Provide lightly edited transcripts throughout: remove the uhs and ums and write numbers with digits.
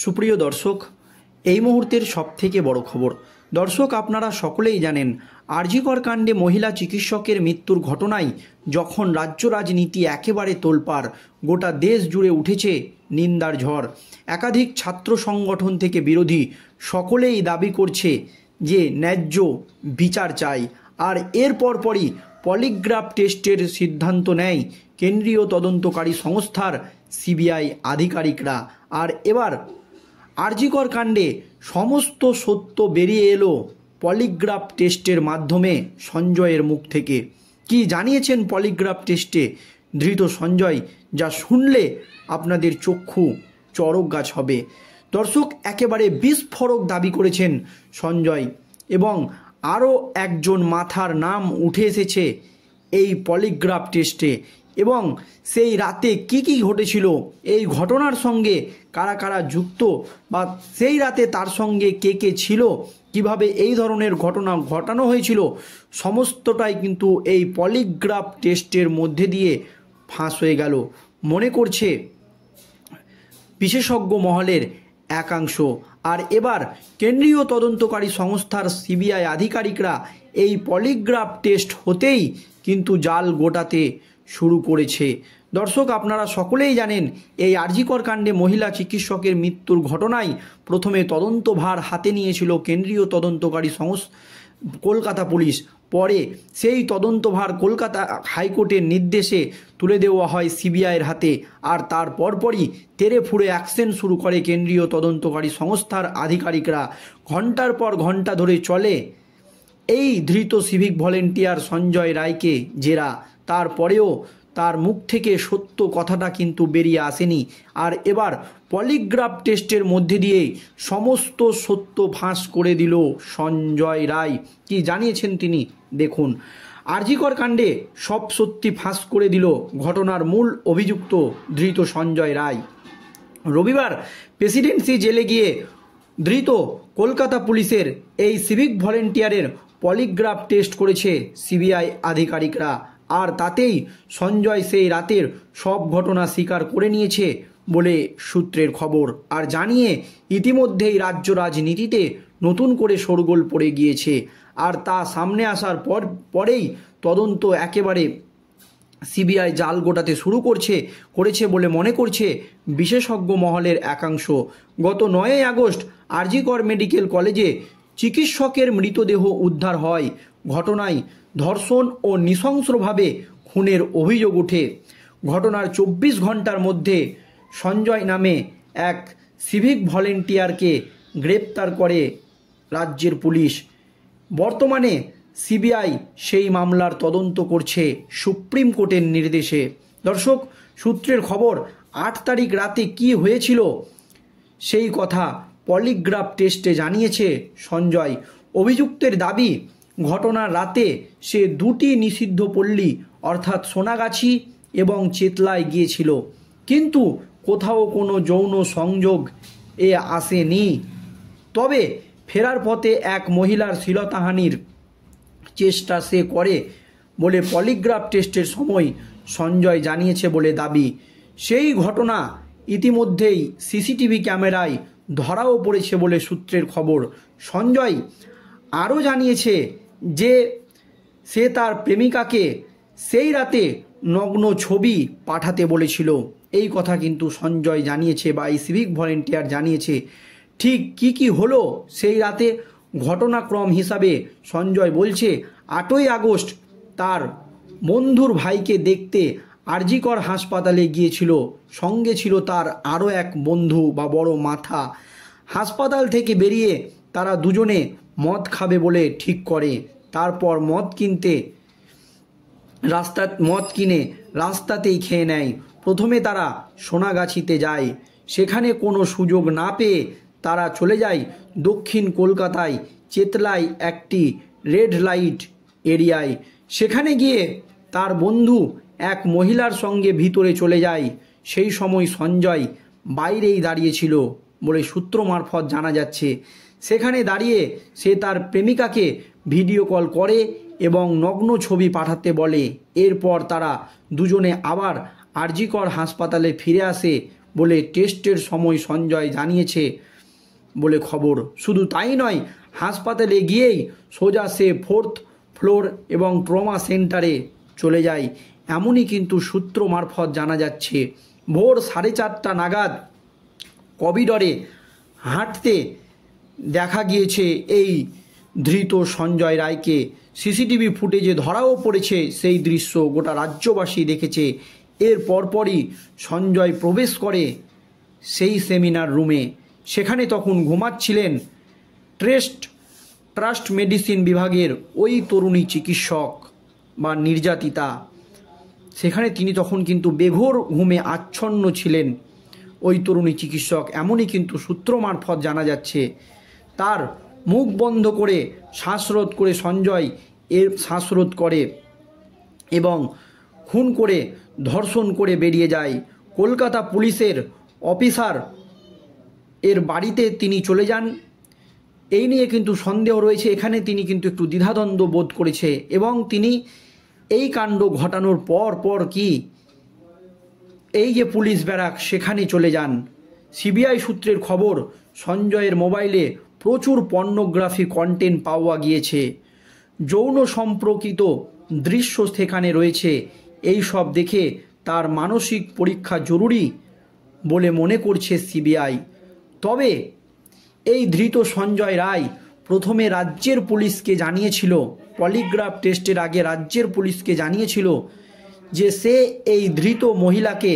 সুপ্রিয় দর্শক, এই মুহূর্তের সবথেকে বড় খবর। দর্শক, আপনারা সকলেই জানেন আর.জি. কর কাণ্ডে মহিলা চিকিৎসকের মৃত্যুর ঘটনায় যখন রাজ্য রাজনীতি একেবারে তোলপাড়, গোটা দেশ জুড়ে উঠেছে নিন্দার ঝড়। একাধিক ছাত্র সংগঠন থেকে বিরোধী সকলেই দাবি করছে যে ন্যায্য বিচার চাই। আর এর পরপরই পলিগ্রাফ টেস্টের সিদ্ধান্ত নেয় কেন্দ্রীয় তদন্তকারী সংস্থার সিবিআই আধিকারিকরা। আর এবার আর.জি. কর কাণ্ডে সমস্ত সত্য বেরিয়ে এলো পলিগ্রাফ টেস্টের মাধ্যমে সঞ্জয়ের মুখ থেকে। কি জানিয়েছেন পলিগ্রাফ টেস্টে ধৃত সঞ্জয়, যা শুনলে আপনাদের চক্ষু চড়ক গাছ হবে। দর্শক, একেবারে বিস্ফোরক দাবি করেছেন সঞ্জয়, এবং আরও একজন মাথার নাম উঠে এসেছে এই পলিগ্রাফ টেস্টে। এবং সেই রাতে কি কি ঘটেছিল, এই ঘটনার সঙ্গে কারা কারা যুক্ত, বা সেই রাতে তার সঙ্গে কে কে ছিল, কিভাবে এই ধরনের ঘটনা ঘটানো হয়েছিল, সমস্তটাই কিন্তু এই পলিগ্রাফ টেস্টের মধ্যে দিয়ে ফাঁস হয়ে গেল মনে করছে বিশেষজ্ঞ মহলের একাংশ। আর এবার কেন্দ্রীয় তদন্তকারী সংস্থার সিবিআই আধিকারিকরা এই পলিগ্রাফ টেস্ট হতেই কিন্তু জাল গোটাতে শুরু করেছে। দর্শক, আপনারা সকলেই জানেন এই আর.জি. কর কাণ্ডে মহিলা চিকিৎসকের মৃত্যুর ঘটনায় প্রথমে তদন্তভার হাতে নিয়েছিল কেন্দ্রীয় তদন্তকারী কলকাতা পুলিশ। পরে সেই তদন্তভার কলকাতা হাইকোর্টের নির্দেশে তুলে দেওয়া হয় সিবিআইয়ের হাতে। আর তার পরপরই তেড়ে ফুঁড়ে অ্যাকশন শুরু করে কেন্দ্রীয় তদন্তকারী সংস্থার আধিকারিকরা। ঘন্টার পর ঘন্টা ধরে চলে এই ধৃত সিভিক ভলেন্টিয়ার সঞ্জয় রায়কে জেরা। তারপরেও তার মুখ থেকে সত্য কথাটা কিন্তু বেরিয়ে আসেনি। আর এবার পলিগ্রাফ টেস্টের মধ্যে দিয়ে সমস্ত সত্য ফাঁস করে দিল সঞ্জয় রায়। কি জানিয়েছেন তিনি, দেখুন। আর.জি. কর কাণ্ডে সব সত্যি ফাঁস করে দিল ঘটনার মূল অভিযুক্ত ধৃত সঞ্জয় রায়। রবিবার প্রেসিডেন্সি জেলে গিয়ে ধৃত কলকাতা পুলিশের এই সিভিক ভলেন্টিয়ারের পলিগ্রাফ টেস্ট করেছে সিবিআই আধিকারিকরা। আর তাতেই সঞ্জয় সেই রাতের সব ঘটনা স্বীকার করে নিয়েছে বলে সূত্রের খবর। আর জানিয়ে ইতিমধ্যেই রাজ্য রাজনীতিতে নতুন করে শোরগোল পড়ে গিয়েছে। আর তা সামনে আসার পরেই তদন্ত একেবারে সিবিআই জাল গোটাতে শুরু করেছে বলে মনে করছে বিশেষজ্ঞ মহলের একাংশ। গত 9 আগস্ট আর.জি. কর মেডিকেল কলেজে চিকিৎসকের মৃতদেহ উদ্ধার হয়। ঘটনায় ধর্ষণ ও নৃশংসভাবে খুনের অভিযোগ ওঠে। ঘটনার 24 ঘন্টার মধ্যে সঞ্জয় নামে এক সিভিক ভলেন্টিয়ারকে গ্রেপ্তার করে রাজ্যের পুলিশ। বর্তমানে সিবিআই সেই মামলার তদন্ত করছে সুপ্রিম কোর্টের নির্দেশে। দর্শক, সূত্রের খবর 8 তারিখ রাতে কি হয়েছিল সেই কথা পলিগ্রাফ টেস্টে জানিয়েছে সঞ্জয়। অভিযুক্তের দাবি, ঘটনার রাতে সে 2টি নিষিদ্ধ পল্লী অর্থাৎ সোনাগাছি এবং চেতলায় গিয়েছিল, কিন্তু কোথাও কোনো যৌন সংযোগ আসেনি। তবে ফেরার পথে এক মহিলার শ্লীলতাহানির চেষ্টা সে করে বলে পলিগ্রাফ টেস্টের সময় সঞ্জয় জানিয়েছে বলে দাবি। সেই ঘটনা ইতিমধ্যেই সিসিটিভি ক্যামেরায় ধরাও পড়েছে বলে সূত্রের খবর। সঞ্জয় আরও জানিয়েছে যে সে তার প্রেমিকাকে সেই রাতে নগ্ন ছবি পাঠাতে বলেছিল। এই কথা কিন্তু সঞ্জয় জানিয়েছে, বা এই সিভিক ভলেন্টিয়ার জানিয়েছে। ঠিক কি কি হলো সেই রাতে ঘটনাক্রম হিসাবে সঞ্জয় বলছে, 8ই আগস্ট তার বন্ধুর ভাইকে দেখতে আর.জি. কর হাসপাতালে গিয়েছিল। সঙ্গে ছিল তার আরও এক বন্ধু বা বড় মাথা। হাসপাতাল থেকে বেরিয়ে তারা দুজনে মদ খাবে বলে ঠিক করে। তারপর মদ কিনে রাস্তাতেই খেয়ে নেয়। প্রথমে তারা সোনাগাছিতে যায়। সেখানে কোনো সুযোগ না পেয়ে তারা চলে যায় দক্ষিণ কলকাতায় চেতলায় একটি রেড লাইট এরিয়ায়। সেখানে গিয়ে তার বন্ধু এক মহিলার সঙ্গে ভিতরে চলে যায়। সেই সময় সঞ্জয় বাইরেই দাঁড়িয়েছিল বলে সূত্র মারফত জানা যাচ্ছে। সেখানে দাঁড়িয়ে সে তার প্রেমিকাকে ভিডিও কল করে এবং নগ্ন ছবি পাঠাতে বলে। এরপর তারা দুজনে আবার আর.জি. কর হাসপাতালে ফিরে আসে বলে টেস্টের সময় সঞ্জয় জানিয়েছে বলে খবর। শুধু তাই নয়, হাসপাতালে গিয়েই সোজা সে 4th ফ্লোর এবং ট্রমা সেন্টারে চলে যায়, এমনই কিন্তু সূত্র মারফত জানা যাচ্ছে। ভোর 4:30 নাগাদ করিডরে হাঁটতে দেখা গিয়েছে এই ধৃত সঞ্জয় রায়কে। সিসিটিভি ফুটেজে ধরাও পড়েছে সেই দৃশ্য, গোটা রাজ্যবাসী দেখেছে। এর পরপরই সঞ্জয় প্রবেশ করে সেই সেমিনার রুমে। সেখানে তখন ঘুমাচ্ছিলেন ট্রাস্ট মেডিসিন বিভাগের ওই তরুণী চিকিৎসক বা নির্যাতিতা। সেখানে তিনি তখন কিন্তু বেঘোর ঘুমে আচ্ছন্ন ছিলেন ওই তরুণী চিকিৎসক, এমনই কিন্তু সূত্র মারফত জানা যাচ্ছে। তার মুখ বন্ধ করে শ্বাসরোধ করে সঞ্জয় এর শ্বাসরোধ করে এবং খুন করে ধর্ষণ করে বেরিয়ে যায়। কলকাতা পুলিশের অফিসার এর বাড়িতে তিনি চলে যান। এই নিয়ে কিন্তু সন্দেহ রয়েছে, এখানে তিনি কিন্তু একটু দ্বিধাদ্বন্দ্ব বোধ করেছে এবং তিনি এই কাণ্ড ঘটানোর পর কি এই যে পুলিশ ব্যারাক সেখানে চলে যান। সিবিআই সূত্রের খবর, সঞ্জয়ের মোবাইলে প্রচুর পর্নোগ্রাফি কন্টেন্ট পাওয়া গিয়েছে, যৌন সম্পর্কিত দৃশ্য সেখানে রয়েছে। এই সব দেখে তার মানসিক পরীক্ষা জরুরি বলে মনে করছে সিবিআই। তবে এই ধৃত সঞ্জয় রায় প্রথমে রাজ্যের পুলিশকে জানিয়েছিল, পলিগ্রাফ টেস্টের আগে রাজ্যের পুলিশকে জানিয়েছিল যে সে এই ধৃত মহিলাকে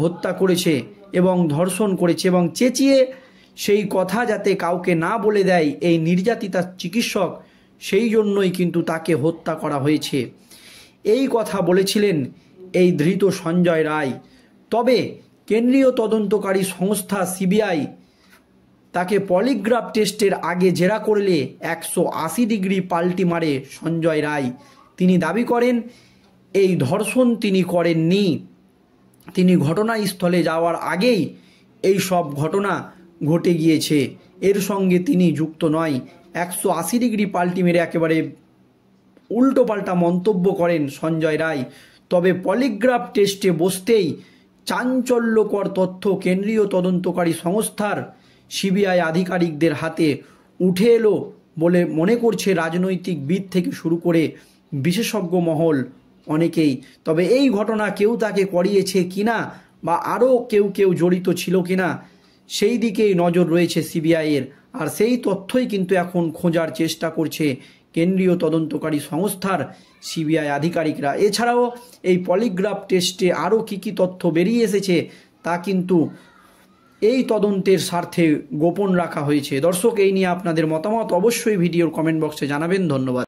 হত্যা করেছে এবং ধর্ষণ করেছে, এবং চেঁচিয়ে সেই কথা যাতে কাউকে না বলে দেয় এই নির্যাতিতা চিকিৎসক, সেই জন্যই কিন্তু তাকে হত্যা করা হয়েছে, এই কথা বলেছিলেন এই ধৃত সঞ্জয় রায়। তবে কেন্দ্রীয় তদন্তকারী সংস্থা সিবিআই তাকে পলিগ্রাফ টেস্টের আগে জেরা করলে 180 ডিগ্রি পাল্টি মারে সঞ্জয় রায়। তিনি দাবি করেন এই ধর্ষণ তিনি করেননি, তিনি ঘটনাস্থলে যাওয়ার আগেই এই সব ঘটনা ঘটে গিয়েছে, এর সঙ্গে তিনি যুক্ত নয়। 180 ডিগ্রি পাল্টি মেরে একেবারে উল্টোপাল্টা মন্তব্য করেন সঞ্জয় রায়। তবে পলিগ্রাফ টেস্টে বসতেই চাঞ্চল্যকর তথ্য কেন্দ্রীয় তদন্তকারী সংস্থার সিবিআই আধিকারিকদের হাতে উঠে এলো বলে মনে করছে রাজনৈতিকবিদ থেকে শুরু করে বিশেষজ্ঞ মহল অনেকেই। তবে এই ঘটনা কেউ তাকে করিয়েছে কিনা বা আরও কেউ জড়িত ছিল কিনা সেই দিকেই নজর রয়েছে সিবিআইয়ের, আর সেই তথ্যই কিন্তু এখন খোঁজার চেষ্টা করছে কেন্দ্রীয় তদন্তকারী সংস্থার সিবিআই আধিকারিকরা। এছাড়াও এই পলিগ্রাফ টেস্টে আরও কী তথ্য বেরিয়ে এসেছে তা কিন্তু এই তদন্তের স্বার্থে গোপন রাখা হয়েছে। দর্শক, এই নিয়ে আপনাদের মতামত অবশ্যই ভিডিওর কমেন্ট বক্সে জানাবেন। ধন্যবাদ।